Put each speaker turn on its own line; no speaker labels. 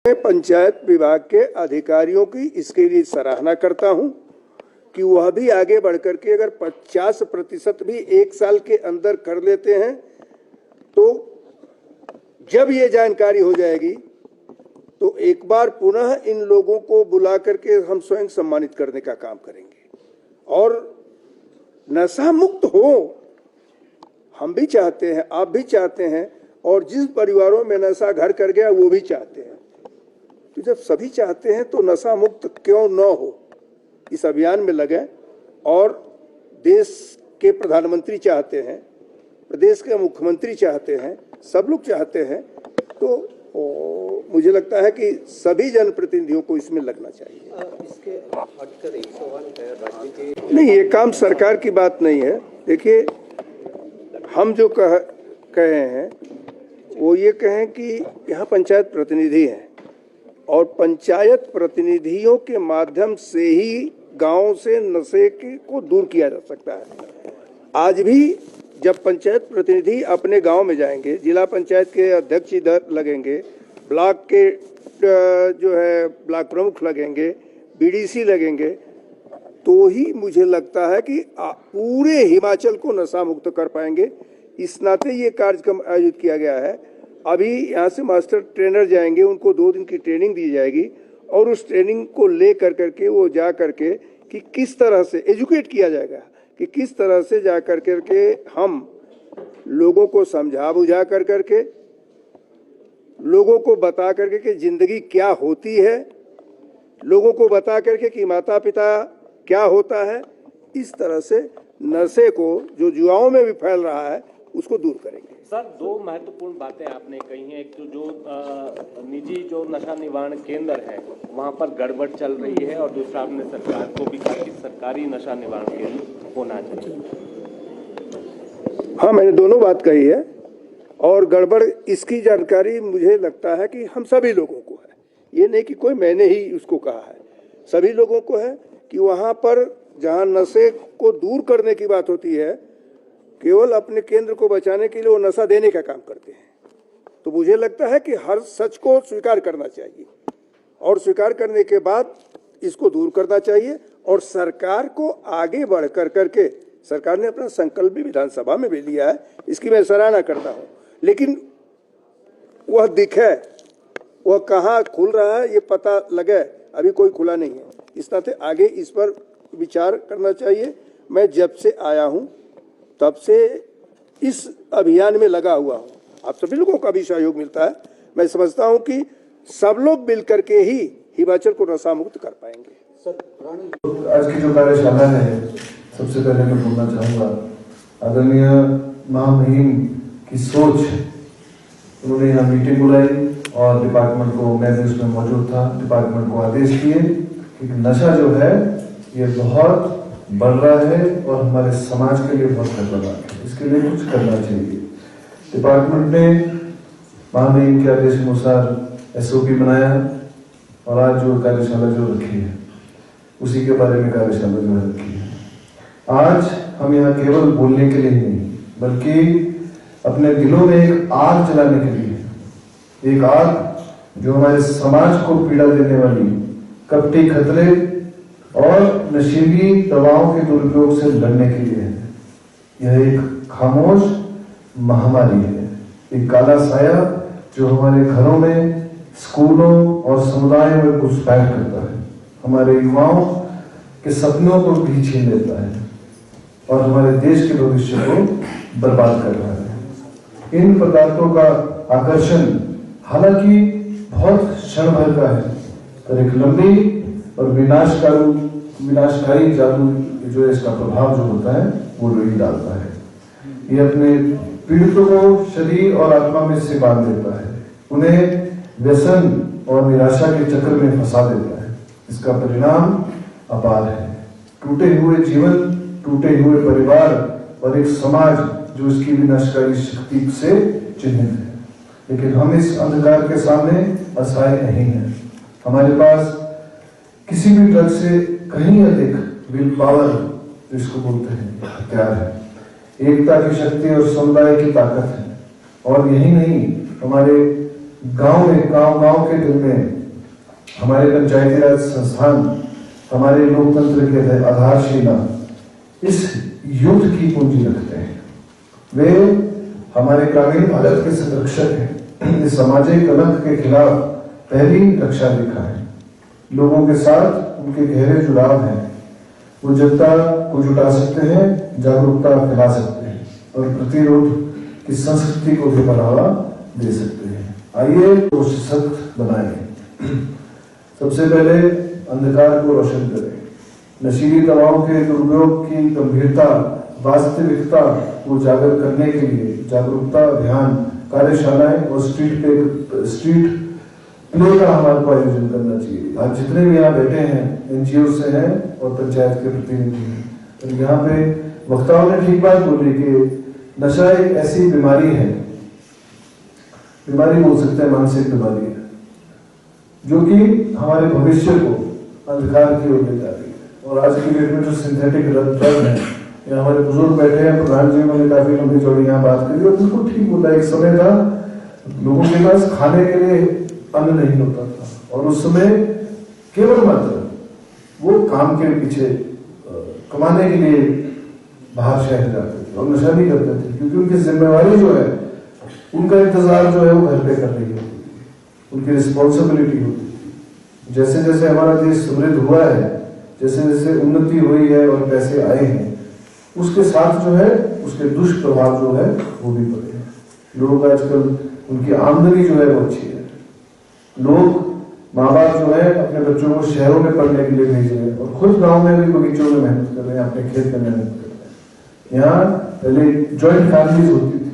मैं पंचायत विभाग के अधिकारियों की इसके लिए सराहना करता हूं कि वह भी आगे बढ़कर के अगर 50% भी एक साल के अंदर कर लेते हैं तो जब ये जानकारी हो जाएगी तो एक बार पुनः इन लोगों को बुला करके हम स्वयं सम्मानित करने का काम करेंगे और नशा मुक्त हो हम भी चाहते हैं, आप भी चाहते हैं और जिस परिवारों में नशा घर कर गया वो भी चाहते हैं। तो जब सभी चाहते हैं तो नशा मुक्त क्यों न हो, इस अभियान में लगे। और देश के प्रधानमंत्री चाहते हैं, प्रदेश के मुख्यमंत्री चाहते हैं, सब लोग चाहते हैं, तो मुझे लगता है कि सभी जनप्रतिनिधियों को इसमें लगना चाहिए।
इसके हटकर एक सवाल है राज्य के
नहीं, ये काम सरकार की बात नहीं है। देखिए, हम जो कहे हैं वो ये कहें कि यहाँ पंचायत प्रतिनिधि हैं और पंचायत प्रतिनिधियों के माध्यम से ही गांव से नशे को दूर किया जा सकता है। आज भी जब पंचायत प्रतिनिधि अपने गांव में जाएंगे, जिला पंचायत के अध्यक्ष इधर लगेंगे, ब्लॉक के जो है ब्लॉक प्रमुख लगेंगे, बीडीसी लगेंगे, तो ही मुझे लगता है कि पूरे हिमाचल को नशा मुक्त कर पाएंगे। इस नाते ये कार्यक्रम आयोजित किया गया है। अभी यहाँ से मास्टर ट्रेनर जाएंगे, उनको 2 दिन की ट्रेनिंग दी जाएगी और उस ट्रेनिंग को ले करके वो जा करके कि किस तरह से एजुकेट किया जाएगा कि किस तरह से जा करके हम लोगों को समझा बुझा करके लोगों को बता करके कि जिंदगी क्या होती है, लोगों को बता करके कि माता पिता क्या होता है। इस तरह से नशे को जो युवाओं में भी फैल रहा है उसको दूर करेंगे।
सर, 2 महत्वपूर्ण बातें आपने कही हैं। एक तो जो निजी जो नशा निवारण केंद्र है वहां पर गड़बड़ चल रही है और दूसरा आपने सरकार को भी कहा कि सरकारी नशा निवारण केंद्र होना चाहिए।
हाँ, मैंने दोनों बात कही है और गड़बड़ इसकी जानकारी मुझे लगता है कि हम सभी लोगों को है। ये नहीं कि कोई मैंने ही उसको कहा है, सभी लोगों को है कि वहाँ पर जहाँ नशे को दूर करने की बात होती है, केवल अपने केंद्र को बचाने के लिए वो नशा देने का काम करते हैं। तो मुझे लगता है कि हर सच को स्वीकार करना चाहिए और स्वीकार करने के बाद इसको दूर करना चाहिए। और सरकार को आगे बढ़ करके सरकार ने अपना संकल्प भी विधानसभा में भी लिया है, इसकी मैं सराहना करता हूँ, लेकिन वह दिखे, वह कहाँ खुल रहा है ये पता लगे, अभी कोई खुला नहीं है। इस नाते आगे इस पर विचार करना चाहिए। मैं जब से आया हूँ तब से इस अभियान में लगा हुआ हूँ, आप सभी लोगों का भी सहयोग मिलता है। मैं समझता हूँ कि सब लोग मिल करके ही हिमाचल को नशा मुक्त कर पाएंगे।
आज की जो कार्यशाला है, सबसे पहले मैं बोलना चाहूँगा आदरणीय महामहिम की सोच, उन्होंने यहाँ मीटिंग बुलाई और डिपार्टमेंट को, मैं भी उसमें मौजूद था, डिपार्टमेंट को आदेश दिए कि नशा जो है ये बहुत बढ़ रहा है और हमारे समाज के लिए बहुत खतरनाक है, इसके लिए कुछ करना चाहिए। डिपार्टमेंट ने महामहिम के आदेश अनुसार SOP बनाया और आज जो कार्यशाला जो रखी है उसी के बारे में कार्यशाला जो रखी है। आज हम यहाँ केवल बोलने के लिए ही नहीं बल्कि अपने दिलों में एक आग जलाने के लिए, एक आग जो हमारे समाज को पीड़ा देने वाली कपटी खतरे और नशीली दवाओं के दुरुपयोग से लड़ने के लिए है। यह एक खामोश महामारी है, एक काला साया जो हमारे घरों में, स्कूलों और समुदायों में घुसपैठ करता है, हमारे युवाओं के सपनों को भी छीन लेता है और हमारे देश के भविष्य को बर्बाद कर रहा है। इन पदार्थों का आकर्षण हालांकि बहुत क्षण भर का है, पर एक लंबी और विनाशकारी जादू जो है, इसका प्रभाव जो होता है वो रोई डालता है। ये अपने पीड़ितों को शरीर और आत्मा में से बांध देता है, उन्हें व्यसन और निराशा के चक्र में फंसा देता है। इसका परिणाम अपार है, टूटे हुए जीवन, टूटे हुए परिवार और एक समाज जो इसकी विनाशकारी शक्ति से चिन्हित है। लेकिन हम इस अंधकार के सामने असहाय नहीं हैं। हमारे पास किसी भी ड्रग से कहीं अधिक विल पावर, जिसको बोलते हैं, हथियार है, एकता की शक्ति और समुदाय की ताकत है। और यही नहीं, हमारे गांव के दिल में हमारे पंचायती राज संस्थान, हमारे लोकतंत्र के आधारशिला इस युद्ध की पूंजी रखते हैं। वे हमारे ग्रामीण भारत के संरक्षक हैं। इस सामाजिक कलंक के खिलाफ पहली रक्षा रेखा है। लोगों के साथ उनके गहरे जुड़ाव हैं। वो जनता को जुटा सकते हैं, जागरूकता फैला सकते हैं और प्रतिरोध की संस्कृति को भी बढ़ावा दे सकते हैं। आइए वो सशक्त बनाएं। सबसे पहले अंधकार को रोशन करें। नशीली दवाओं के दुरुपयोग की गंभीरता, वास्तविकता को उजागर करने के लिए जागरूकता अभियान, कार्यशालाएं और स्ट्रीट प्ले का हमारे को आयोजन करना चाहिए। आज जितने भी यहाँ बैठे हैं एनजीओ से हैं और पंचायत के प्रतिनिधि हैं, तो यहाँ पे वक्ताओं ने ठीक बात बोली कि नशा एक ऐसी बीमारी है, बीमारी बोल सकते हैं, मानसिक बीमारी है, जो कि हमारे भविष्य को अंधकार की ओर ले जा रही है। और आज की डेट में जो सिंथेटिक ड्रग है, यहाँ हमारे बुजुर्ग बैठे हैं, प्रधान जी ने काफी लंबी चौड़ी यहाँ बात करी और बिल्कुल ठीक बोला। एक समय था लोगों के पास खाने के लिए अन्न नहीं होता था और उस समय केवल मात्र वो काम के पीछे कमाने के लिए बाहर शहर जाते थे और नशा नहीं करते थे, क्योंकि उनकी जिम्मेवारी जो है, उनका इंतजार जो है वो घर पे कर रही होती थी, उनकी रिस्पॉन्सिबिलिटी होती थी। जैसे जैसे हमारा देश समृद्ध हुआ है, जैसे जैसे उन्नति हुई है और पैसे आए हैं, उसके साथ जो है उसके दुष्प्रभाव जो है वो भी पड़े हैं। लोग आजकल उनकी आमदनी जो है वो अच्छी है। लोग माँ बाप जो है अपने बच्चों को शहरों में पढ़ने के लिए भेज रहे हैं और खुद गांव में भी बगीचों में मेहनत कर रहे हैं, अपने खेत में मेहनत कर रहे हैं। यहाँ पहले जॉइंट फैमिलीज होती थी,